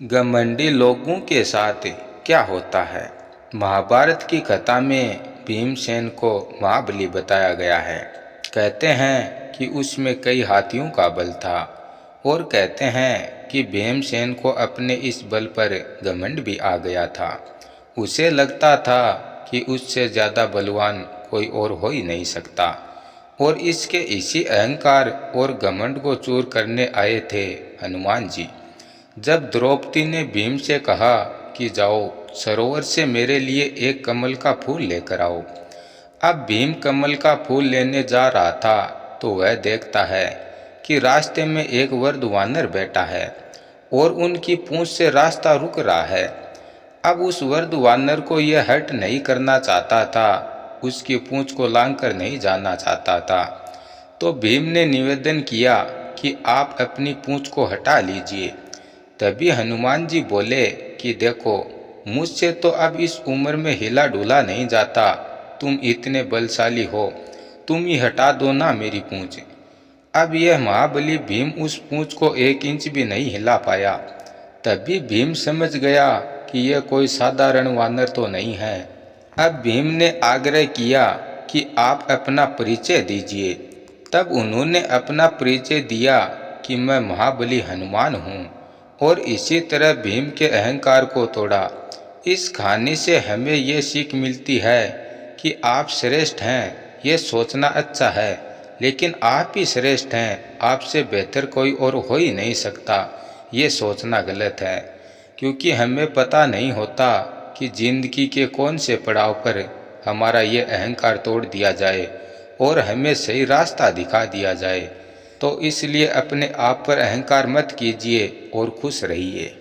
घमंडी लोगों के साथ क्या होता है। महाभारत की कथा में भीमसेन को महाबली बताया गया है। कहते हैं कि उसमें कई हाथियों का बल था और कहते हैं कि भीमसेन को अपने इस बल पर घमंड भी आ गया था। उसे लगता था कि उससे ज़्यादा बलवान कोई और हो ही नहीं सकता और इसके इसी अहंकार और घमंड को चूर करने आए थे हनुमान जी। जब द्रौपदी ने भीम से कहा कि जाओ सरोवर से मेरे लिए एक कमल का फूल लेकर आओ। अब भीम कमल का फूल लेने जा रहा था तो वह देखता है कि रास्ते में एक वृद्ध वानर बैठा है और उनकी पूंछ से रास्ता रुक रहा है। अब उस वृद्ध वानर को यह हट नहीं करना चाहता था, उसकी पूंछ को लांघकर नहीं जाना चाहता था। तो भीम ने निवेदन किया कि आप अपनी पूंछ को हटा लीजिए। तभी हनुमान जी बोले कि देखो, मुझसे तो अब इस उम्र में हिला डुला नहीं जाता, तुम इतने बलशाली हो, तुम ही हटा दो ना मेरी पूंछ। अब यह महाबली भीम उस पूंछ को 1 इंच भी नहीं हिला पाया। तभी भीम समझ गया कि यह कोई साधारण वानर तो नहीं है। अब भीम ने आग्रह किया कि आप अपना परिचय दीजिए। तब उन्होंने अपना परिचय दिया कि मैं महाबली हनुमान हूँ और इसी तरह भीम के अहंकार को तोड़ा। इस कहानी से हमें ये सीख मिलती है कि आप श्रेष्ठ हैं ये सोचना अच्छा है, लेकिन आप ही श्रेष्ठ हैं, आपसे बेहतर कोई और हो ही नहीं सकता, ये सोचना गलत है। क्योंकि हमें पता नहीं होता कि जिंदगी के कौन से पड़ाव पर हमारा ये अहंकार तोड़ दिया जाए और हमें सही रास्ता दिखा दिया जाए। तो इसलिए अपने आप पर अहंकार मत कीजिए और खुश रहिए।